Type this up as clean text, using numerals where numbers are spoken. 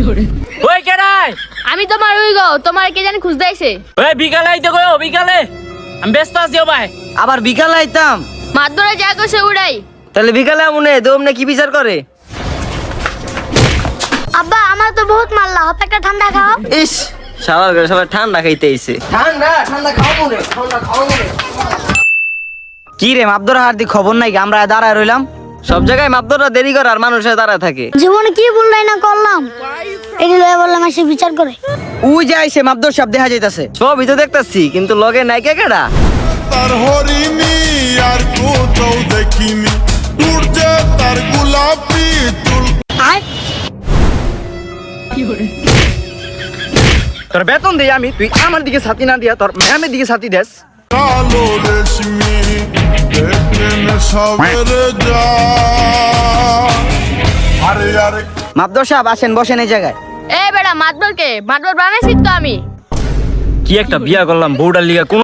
ওই কেডাই? আমি তোমার ওই গো, তোমার কে জানি খুঁজতে আইছে। ওই বিকালে আইতে কইও, বিকালে। আমি ব্যস্ত আছি ও ভাই। আবার বিকালে আইতাম? মাদুরে যা কইছে উড়াই। তাহলে বিকালে আমনে দমনে কি বিচার করে? আব্বা আমার তো বহুত মারলা, হাতে একটা ঠান্ডা খাও। ইস, সবার ঘরে সবাই ঠান্ডা খাইতে আইছে। ঠান্ডা ঠান্ডা খাওয়াবো রে, ঠান্ডা খাওয়াবো রে। কি রে মাপদর হার দি খবর নাই, আমরা দাঁড়ায় রইলাম। সব জায়গায় মাপদররা দেরি করে আর মানুষে দাঁড়ায় থাকে। জীবনে কি ভুল নাই না করলাম, এই লয়ে বললাম এসে বিচার করে। উই যে আইছে মাপদর সব দেখা যাইতাছে। সবই তো দেখতাছি, কিন্তু লগে নাই কে কেডা? তার হরিণী আর কোথাও দেখিনি, উড়ছে তার গোলাপি চুল। তোর বেতন দেই আমি, তুই আমার দিকে ছাতি না দিয়া তোর ম্যামের দিকে ছাতি দেস। কালো রেশমি দেখলে নেশাবের যা। আরে আরে মাপদর সাহেব আসেন, বসেন এই জায়গায়। এ বেটা মাদবর কে? মাদবর বানাইছি তো আমি। কি একটা বিয়া করলাম, বউডার লিগা কোন